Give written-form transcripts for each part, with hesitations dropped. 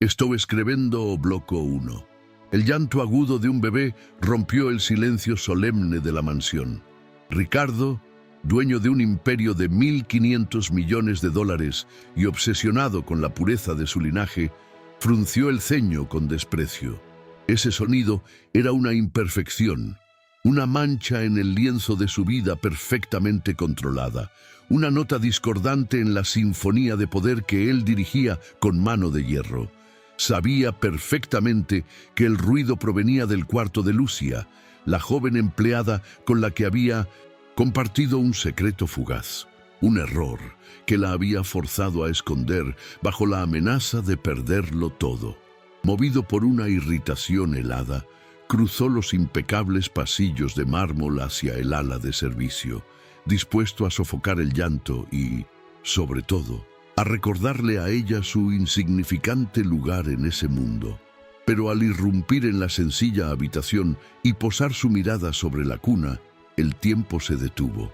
Estou escribiendo bloco 1. El llanto agudo de un bebé rompió el silencio solemne de la mansión. Ricardo, dueño de un imperio de 1.500 millones de dólares y obsesionado con la pureza de su linaje, frunció el ceño con desprecio. Ese sonido era una imperfección, una mancha en el lienzo de su vida perfectamente controlada, una nota discordante en la sinfonía de poder que él dirigía con mano de hierro. Sabía perfectamente que el ruido provenía del cuarto de Lucia, la joven empleada con la que había compartido un secreto fugaz, un error que la había forzado a esconder bajo la amenaza de perderlo todo. Movido por una irritación helada, cruzó los impecables pasillos de mármol hacia el ala de servicio, dispuesto a sofocar el llanto y, sobre todo, a recordarle a ella su insignificante lugar en ese mundo. Pero al irrumpir en la sencilla habitación y posar su mirada sobre la cuna, el tiempo se detuvo.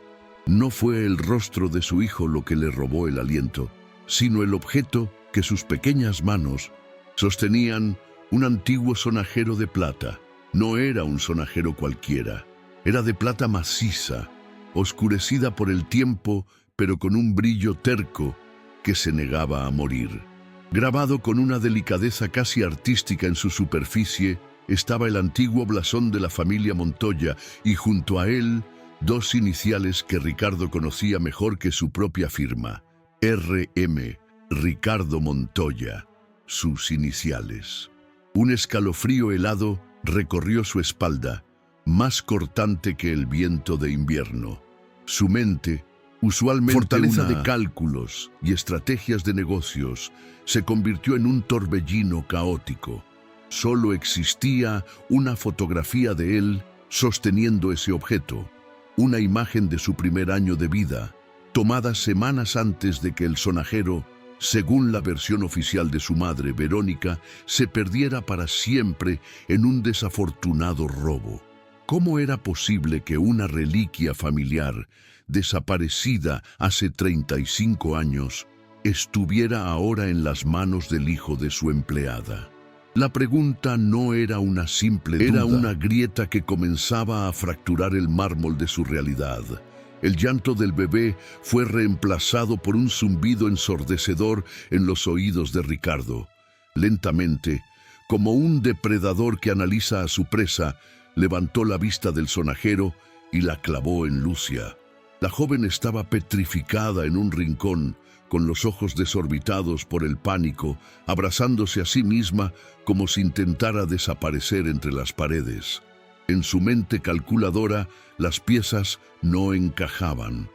No fue el rostro de su hijo lo que le robó el aliento, sino el objeto que sus pequeñas manos sostenían, un antiguo sonajero de plata. No era un sonajero cualquiera, era de plata maciza, oscurecida por el tiempo, pero con un brillo terco que se negaba a morir. Grabado con una delicadeza casi artística en su superficie, estaba el antiguo blasón de la familia Montoya y junto a él, dos iniciales que Ricardo conocía mejor que su propia firma, R.M., Ricardo Montoya, sus iniciales. Un escalofrío helado recorrió su espalda, más cortante que el viento de invierno. Su mente, usualmente fortaleza de cálculos y estrategias de negocios, se convirtió en un torbellino caótico. Solo existía una fotografía de él sosteniendo ese objeto, una imagen de su primer año de vida, tomada semanas antes de que el sonajero, según la versión oficial de su madre, Verónica, se perdiera para siempre en un desafortunado robo. ¿Cómo era posible que una reliquia familiar, desaparecida hace 35 años, estuviera ahora en las manos del hijo de su empleada? La pregunta no era una simple duda, era una grieta que comenzaba a fracturar el mármol de su realidad. El llanto del bebé fue reemplazado por un zumbido ensordecedor en los oídos de Ricardo. Lentamente, como un depredador que analiza a su presa, levantó la vista del sonajero y la clavó en Lucia. La joven estaba petrificada en un rincón, con los ojos desorbitados por el pánico, abrazándose a sí misma como si intentara desaparecer entre las paredes. En su mente calculadora, las piezas no encajaban.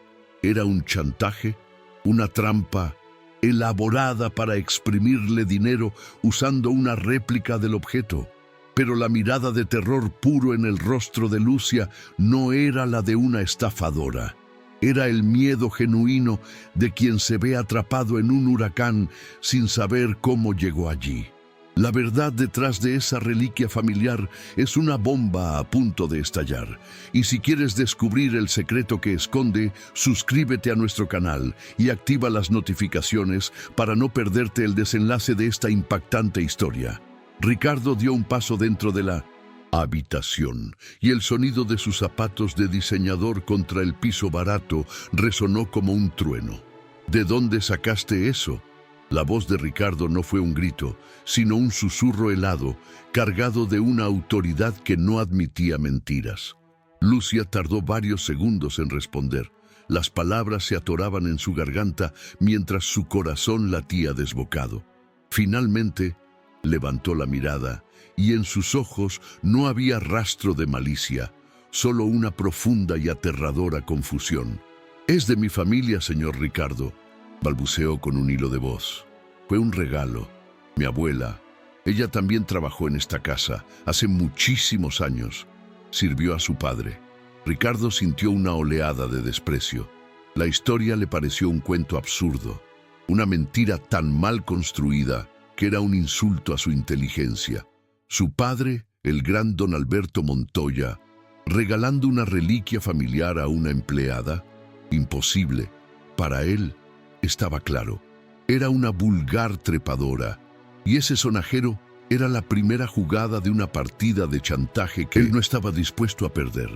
Era un chantaje, una trampa elaborada para exprimirle dinero usando una réplica del objeto. Pero la mirada de terror puro en el rostro de Lucia no era la de una estafadora. Era el miedo genuino de quien se ve atrapado en un huracán sin saber cómo llegó allí. La verdad detrás de esa reliquia familiar es una bomba a punto de estallar. Y si quieres descubrir el secreto que esconde, suscríbete a nuestro canal y activa las notificaciones para no perderte el desenlace de esta impactante historia. Ricardo dio un paso dentro de la habitación y el sonido de sus zapatos de diseñador contra el piso barato resonó como un trueno. ¿De dónde sacaste eso? La voz de Ricardo no fue un grito, sino un susurro helado, cargado de una autoridad que no admitía mentiras. Lucia tardó varios segundos en responder. Las palabras se atoraban en su garganta mientras su corazón latía desbocado. Finalmente, levantó la mirada y en sus ojos no había rastro de malicia, solo una profunda y aterradora confusión. «Es de mi familia, señor Ricardo», balbuceó con un hilo de voz. «Fue un regalo. Mi abuela, ella también trabajó en esta casa hace muchísimos años. Sirvió a su padre». Ricardo sintió una oleada de desprecio. La historia le pareció un cuento absurdo, una mentira tan mal construida que era un insulto a su inteligencia. Su padre, el gran don Alberto Montoya, regalando una reliquia familiar a una empleada. Imposible. Para él, estaba claro. Era una vulgar trepadora, Y ese sonajero era la primera jugada de una partida de chantaje que él no estaba dispuesto a perder.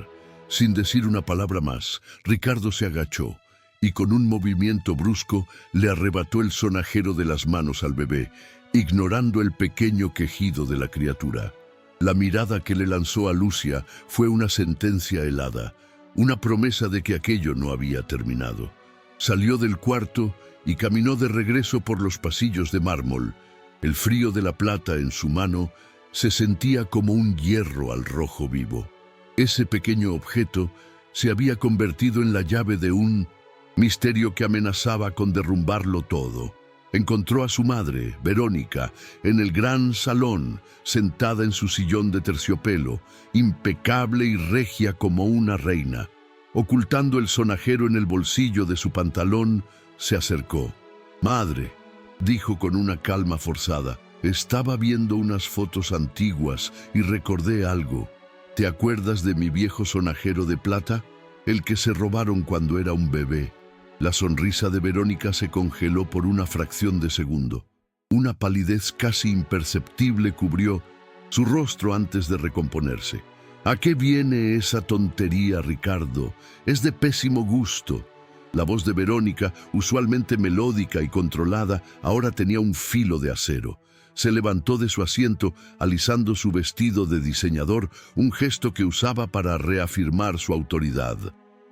Sin decir una palabra más, Ricardo se agachó y con un movimiento brusco le arrebató el sonajero de las manos al bebé, ignorando el pequeño quejido de la criatura. La mirada que le lanzó a Lucia fue una sentencia helada, una promesa de que aquello no había terminado. Salió del cuarto y caminó de regreso por los pasillos de mármol. El frío de la plata en su mano se sentía como un hierro al rojo vivo. Ese pequeño objeto se había convertido en la llave de un misterio que amenazaba con derrumbarlo todo. Encontró a su madre, Verónica, en el gran salón, sentada en su sillón de terciopelo, impecable y regia como una reina. Ocultando el sonajero en el bolsillo de su pantalón, se acercó. «Madre», dijo con una calma forzada, «estaba viendo unas fotos antiguas y recordé algo. ¿Te acuerdas de mi viejo sonajero de plata? El que se robaron cuando era un bebé». La sonrisa de Verónica se congeló por una fracción de segundo. Una palidez casi imperceptible cubrió su rostro antes de recomponerse. «¿A qué viene esa tontería, Ricardo? Es de pésimo gusto». La voz de Verónica, usualmente melódica y controlada, ahora tenía un filo de acero. Se levantó de su asiento, alisando su vestido de diseñador, un gesto que usaba para reafirmar su autoridad.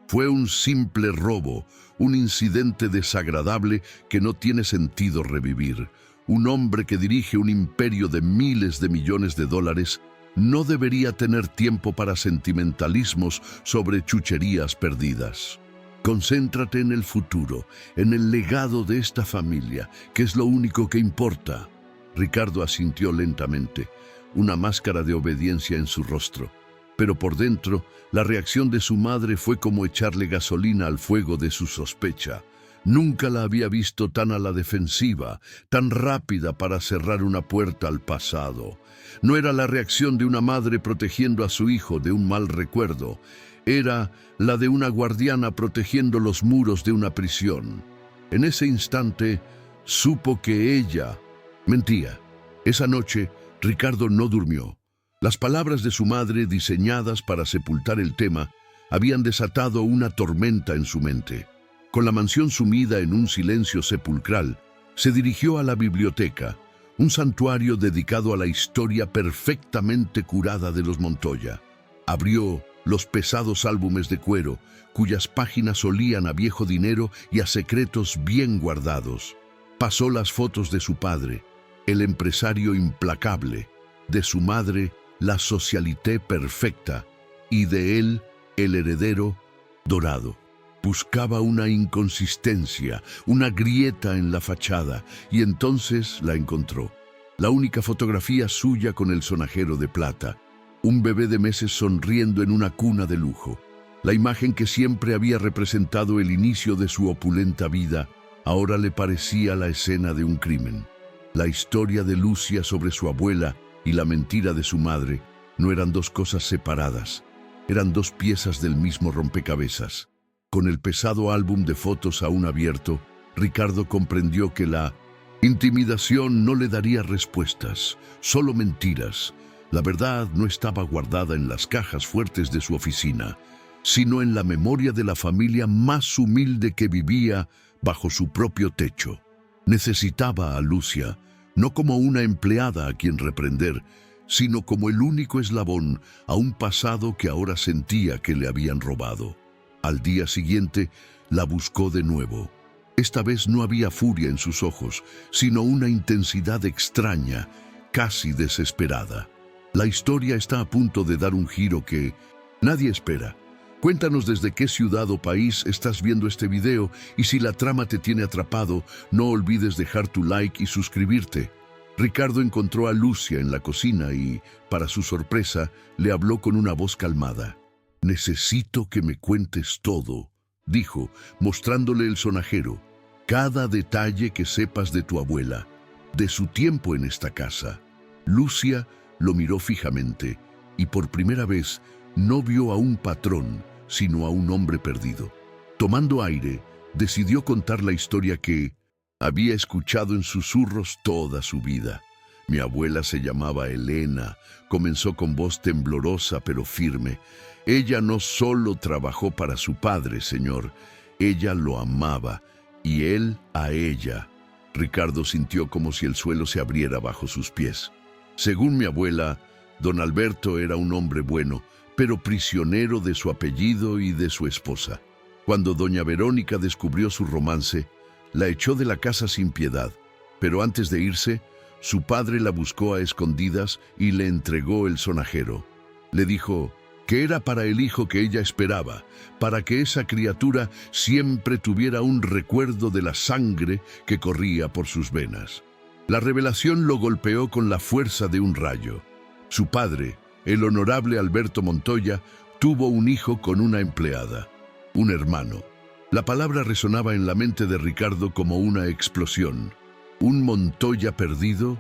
«Fue un simple robo, un incidente desagradable que no tiene sentido revivir. Un hombre que dirige un imperio de miles de millones de dólares no debería tener tiempo para sentimentalismos sobre chucherías perdidas. Concéntrate en el futuro, en el legado de esta familia, que es lo único que importa». Ricardo asintió lentamente, una máscara de obediencia en su rostro. Pero por dentro, la reacción de su madre fue como echarle gasolina al fuego de su sospecha. Nunca la había visto tan a la defensiva, tan rápida para cerrar una puerta al pasado. No era la reacción de una madre protegiendo a su hijo de un mal recuerdo. Era la de una guardiana protegiendo los muros de una prisión. En ese instante, supo que ella mentía. Esa noche, Ricardo no durmió. Las palabras de su madre, diseñadas para sepultar el tema, habían desatado una tormenta en su mente. Con la mansión sumida en un silencio sepulcral, se dirigió a la biblioteca, un santuario dedicado a la historia perfectamente curada de los Montoya. Abrió los pesados álbumes de cuero, cuyas páginas olían a viejo dinero y a secretos bien guardados. Pasó las fotos de su padre, el empresario implacable, de su madre, la socialité perfecta, y de él, el heredero dorado. Buscaba una inconsistencia, una grieta en la fachada, y entonces la encontró. La única fotografía suya con el sonajero de plata, un bebé de meses sonriendo en una cuna de lujo. La imagen que siempre había representado el inicio de su opulenta vida, ahora le parecía la escena de un crimen. La historia de Lucia sobre su abuela y la mentira de su madre no eran dos cosas separadas, eran dos piezas del mismo rompecabezas. Con el pesado álbum de fotos aún abierto, Ricardo comprendió que la intimidación no le daría respuestas, solo mentiras. La verdad no estaba guardada en las cajas fuertes de su oficina, sino en la memoria de la familia más humilde que vivía bajo su propio techo. Necesitaba a Lucia, no como una empleada a quien reprender, sino como el único eslabón a un pasado que ahora sentía que le habían robado. Al día siguiente, la buscó de nuevo. Esta vez no había furia en sus ojos, sino una intensidad extraña, casi desesperada. La historia está a punto de dar un giro que nadie espera. Cuéntanos desde qué ciudad o país estás viendo este video y si la trama te tiene atrapado, no olvides dejar tu like y suscribirte. Ricardo encontró a Lucia en la cocina y, para su sorpresa, le habló con una voz calmada. «Necesito que me cuentes todo», dijo, mostrándole el sonajero. «Cada detalle que sepas de tu abuela, de su tiempo en esta casa». Lucia lo miró fijamente y por primera vez no vio a un patrón, sino a un hombre perdido. Tomando aire, decidió contar la historia que había escuchado en susurros toda su vida. Mi abuela se llamaba Elena. Comenzó con voz temblorosa pero firme. Ella no solo trabajó para su padre, señor. Ella lo amaba y él a ella. Ricardo sintió como si el suelo se abriera bajo sus pies. Según mi abuela, don Alberto era un hombre bueno, pero prisionero de su apellido y de su esposa. Cuando doña Verónica descubrió su romance, la echó de la casa sin piedad, pero antes de irse, su padre la buscó a escondidas y le entregó el sonajero. Le dijo que era para el hijo que ella esperaba, para que esa criatura siempre tuviera un recuerdo de la sangre que corría por sus venas. La revelación lo golpeó con la fuerza de un rayo. Su padre, el honorable Alberto Montoya, tuvo un hijo con una empleada, un hermano. La palabra resonaba en la mente de Ricardo como una explosión. Un Montoya perdido,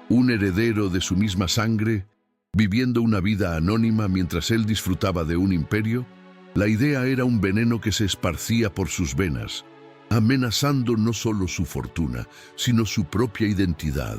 un heredero de su misma sangre, viviendo una vida anónima mientras él disfrutaba de un imperio. La idea era un veneno que se esparcía por sus venas, amenazando no solo su fortuna, sino su propia identidad.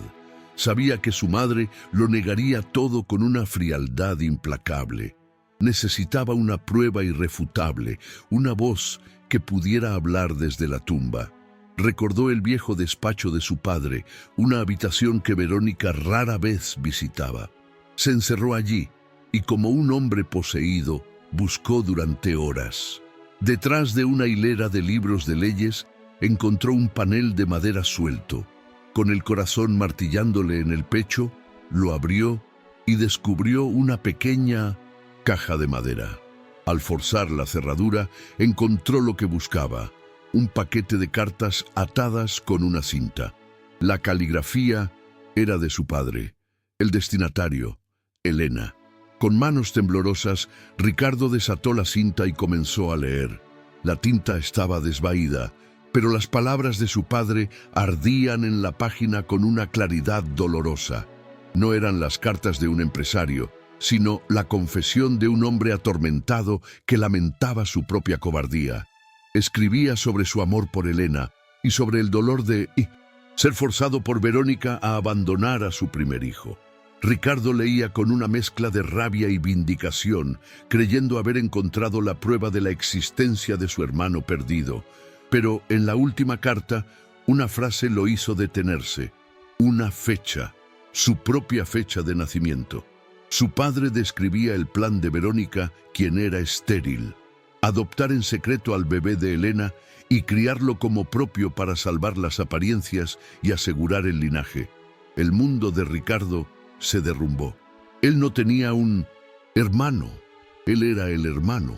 Sabía que su madre lo negaría todo con una frialdad implacable. Necesitaba una prueba irrefutable, una voz que pudiera hablar desde la tumba. Recordó el viejo despacho de su padre, una habitación que Verónica rara vez visitaba. Se encerró allí y, como un hombre poseído, buscó durante horas. Detrás de una hilera de libros de leyes, encontró un panel de madera suelto. Con el corazón martillándole en el pecho, lo abrió y descubrió una pequeña caja de madera. Al forzar la cerradura, encontró lo que buscaba: un paquete de cartas atadas con una cinta. La caligrafía era de su padre. El destinatario, Elena. Con manos temblorosas, Ricardo desató la cinta y comenzó a leer. La tinta estaba desvaída, pero las palabras de su padre ardían en la página con una claridad dolorosa. No eran las cartas de un empresario, sino la confesión de un hombre atormentado que lamentaba su propia cobardía. Escribía sobre su amor por Elena y sobre el dolor de ser forzado por Verónica a abandonar a su primer hijo. Ricardo leía con una mezcla de rabia y vindicación, creyendo haber encontrado la prueba de la existencia de su hermano perdido. Pero en la última carta, una frase lo hizo detenerse. Una fecha, su propia fecha de nacimiento. Su padre describía el plan de Verónica, quien era estéril: adoptar en secreto al bebé de Elena y criarlo como propio para salvar las apariencias y asegurar el linaje. El mundo de Ricardo se derrumbó. Él no tenía un hermano. Él era el hermano.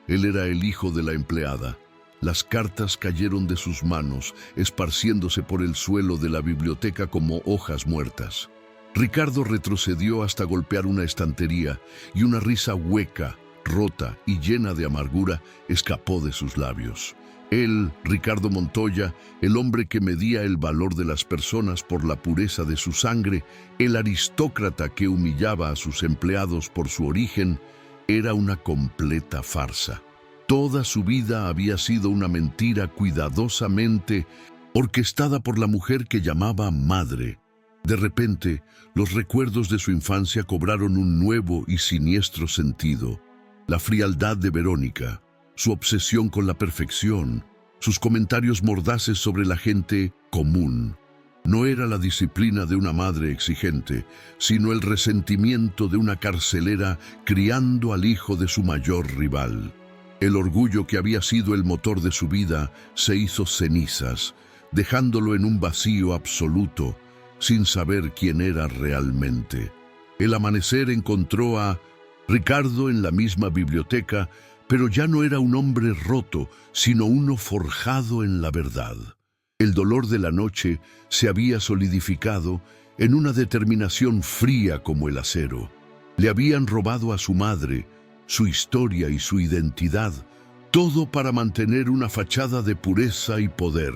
Él era el hijo de la empleada. Las cartas cayeron de sus manos, esparciéndose por el suelo de la biblioteca como hojas muertas. Ricardo retrocedió hasta golpear una estantería y una risa hueca, rota y llena de amargura, escapó de sus labios. Él, Ricardo Montoya, el hombre que medía el valor de las personas por la pureza de su sangre, el aristócrata que humillaba a sus empleados por su origen, era una completa farsa. Toda su vida había sido una mentira cuidadosamente orquestada por la mujer que llamaba madre. De repente, los recuerdos de su infancia cobraron un nuevo y siniestro sentido. La frialdad de Verónica, su obsesión con la perfección, sus comentarios mordaces sobre la gente común. No era la disciplina de una madre exigente, sino el resentimiento de una carcelera criando al hijo de su mayor rival. El orgullo que había sido el motor de su vida se hizo cenizas, dejándolo en un vacío absoluto, sin saber quién era realmente. El amanecer encontró a Ricardo en la misma biblioteca, pero ya no era un hombre roto, sino uno forjado en la verdad. El dolor de la noche se había solidificado en una determinación fría como el acero. Le habían robado a su madre, su historia y su identidad, todo para mantener una fachada de pureza y poder.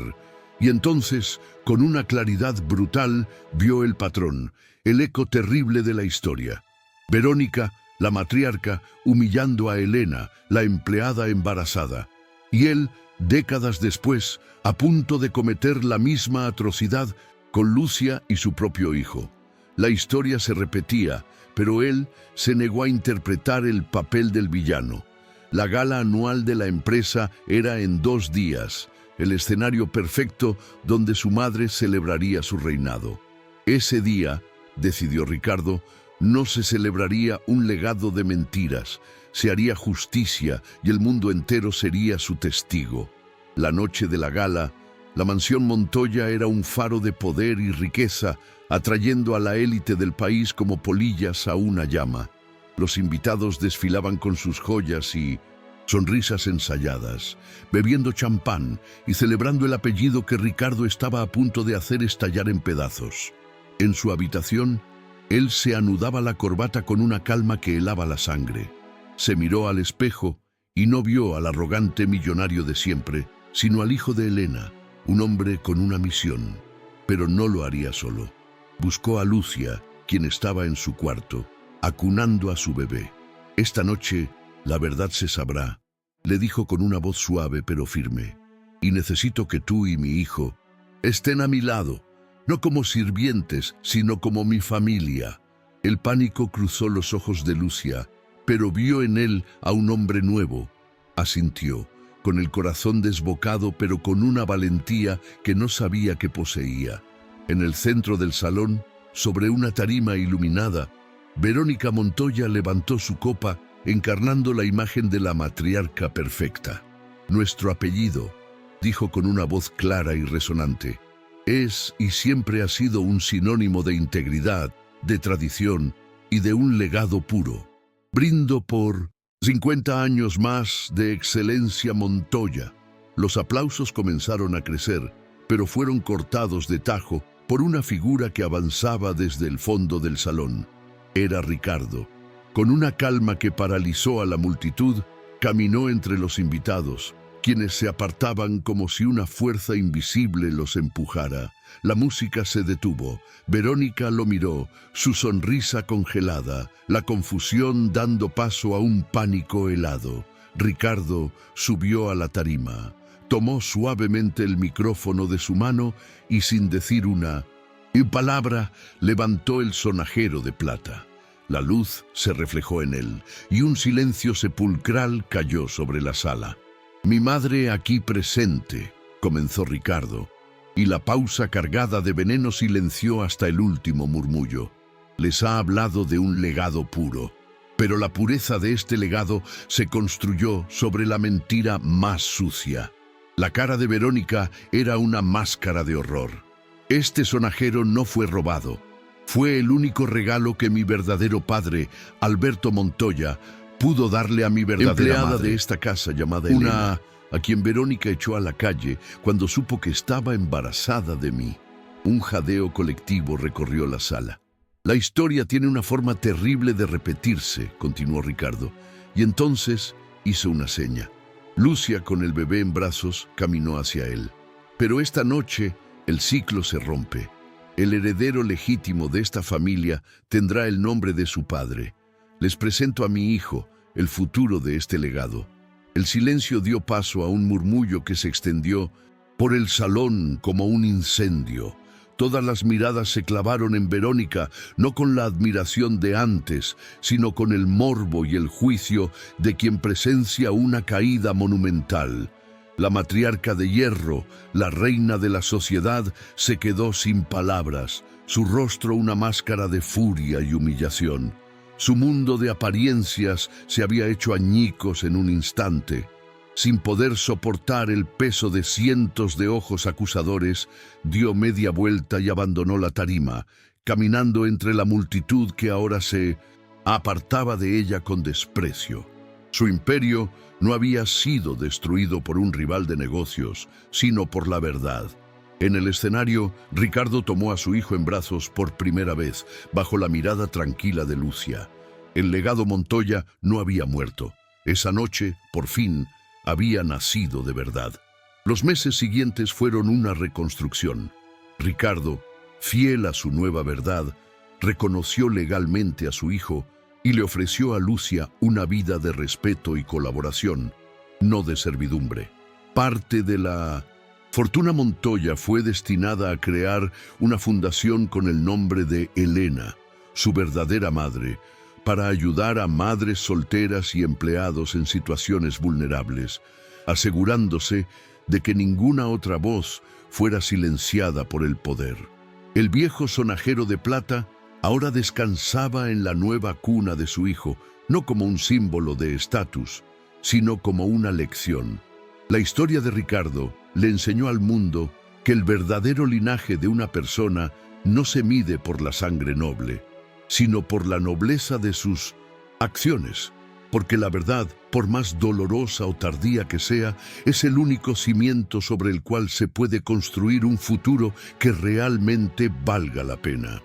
Y entonces, con una claridad brutal, vio el patrón, el eco terrible de la historia. Verónica, la matriarca, humillando a Elena, la empleada embarazada. Y él, décadas después, a punto de cometer la misma atrocidad con Lucia y su propio hijo. La historia se repetía, pero él se negó a interpretar el papel del villano. La gala anual de la empresa era en 2 días, el escenario perfecto donde su madre celebraría su reinado. Ese día, decidió Ricardo, no se celebraría un legado de mentiras, se haría justicia y el mundo entero sería su testigo. La noche de la gala, la mansión Montoya era un faro de poder y riqueza, atrayendo a la élite del país como polillas a una llama. Los invitados desfilaban con sus joyas y sonrisas ensayadas, bebiendo champán y celebrando el apellido que Ricardo estaba a punto de hacer estallar en pedazos. En su habitación, él se anudaba la corbata con una calma que helaba la sangre. Se miró al espejo y no vio al arrogante millonario de siempre, sino al hijo de Elena, un hombre con una misión. Pero no lo haría solo. Buscó a Lucia, quien estaba en su cuarto, acunando a su bebé. «Esta noche la verdad se sabrá», le dijo con una voz suave pero firme. «Y necesito que tú y mi hijo estén a mi lado, no como sirvientes, sino como mi familia». El pánico cruzó los ojos de Lucia, pero vio en él a un hombre nuevo. Asintió, con el corazón desbocado, pero con una valentía que no sabía que poseía. En el centro del salón, sobre una tarima iluminada, Verónica Montoya levantó su copa, encarnando la imagen de la matriarca perfecta. «Nuestro apellido», dijo con una voz clara y resonante, «es y siempre ha sido un sinónimo de integridad, de tradición y de un legado puro. Brindo por 50 años más de excelencia Montoya». Los aplausos comenzaron a crecer, pero fueron cortados de tajo por una figura que avanzaba desde el fondo del salón. Era Ricardo. Con una calma que paralizó a la multitud, caminó entre los invitados, quienes se apartaban como si una fuerza invisible los empujara. La música se detuvo. Verónica lo miró, su sonrisa congelada, la confusión dando paso a un pánico helado. Ricardo subió a la tarima. Tomó suavemente el micrófono de su mano y sin decir una palabra, levantó el sonajero de plata. La luz se reflejó en él y un silencio sepulcral cayó sobre la sala. «Mi madre aquí presente», comenzó Ricardo, y la pausa cargada de veneno silenció hasta el último murmullo. «Les ha hablado de un legado puro, pero la pureza de este legado se construyó sobre la mentira más sucia». La cara de Verónica era una máscara de horror. «Este sonajero no fue robado. Fue el único regalo que mi verdadero padre, Alberto Montoya, pudo darle a mi verdadera empleada madre de esta casa llamada Elena, a quien Verónica echó a la calle cuando supo que estaba embarazada de mí». Un jadeo colectivo recorrió la sala. «La historia tiene una forma terrible de repetirse», continuó Ricardo, y entonces hizo una seña. Lucia, con el bebé en brazos, caminó hacia él. «Pero esta noche el ciclo se rompe. El heredero legítimo de esta familia tendrá el nombre de su padre. Les presento a mi hijo, el futuro de este legado». El silencio dio paso a un murmullo que se extendió por el salón como un incendio. Todas las miradas se clavaron en Verónica, no con la admiración de antes, sino con el morbo y el juicio de quien presencia una caída monumental. La matriarca de hierro, la reina de la sociedad, se quedó sin palabras, su rostro una máscara de furia y humillación. Su mundo de apariencias se había hecho añicos en un instante. Sin poder soportar el peso de cientos de ojos acusadores, dio media vuelta y abandonó la tarima, caminando entre la multitud que ahora se apartaba de ella con desprecio. Su imperio no había sido destruido por un rival de negocios, sino por la verdad. En el escenario, Ricardo tomó a su hijo en brazos por primera vez, bajo la mirada tranquila de Lucia. El legado Montoya no había muerto. Esa noche, por fin, había nacido de verdad. Los meses siguientes fueron una reconstrucción. Ricardo, fiel a su nueva verdad, reconoció legalmente a su hijo y le ofreció a Lucia una vida de respeto y colaboración, no de servidumbre. Parte de la Fortuna Montoya fue destinada a crear una fundación con el nombre de Elena, su verdadera madre, para ayudar a madres solteras y empleados en situaciones vulnerables, asegurándose de que ninguna otra voz fuera silenciada por el poder. El viejo sonajero de plata ahora descansaba en la nueva cuna de su hijo, no como un símbolo de estatus, sino como una lección. La historia de Ricardo le enseñó al mundo que el verdadero linaje de una persona no se mide por la sangre noble, sino por la nobleza de sus acciones, porque la verdad, por más dolorosa o tardía que sea, es el único cimiento sobre el cual se puede construir un futuro que realmente valga la pena.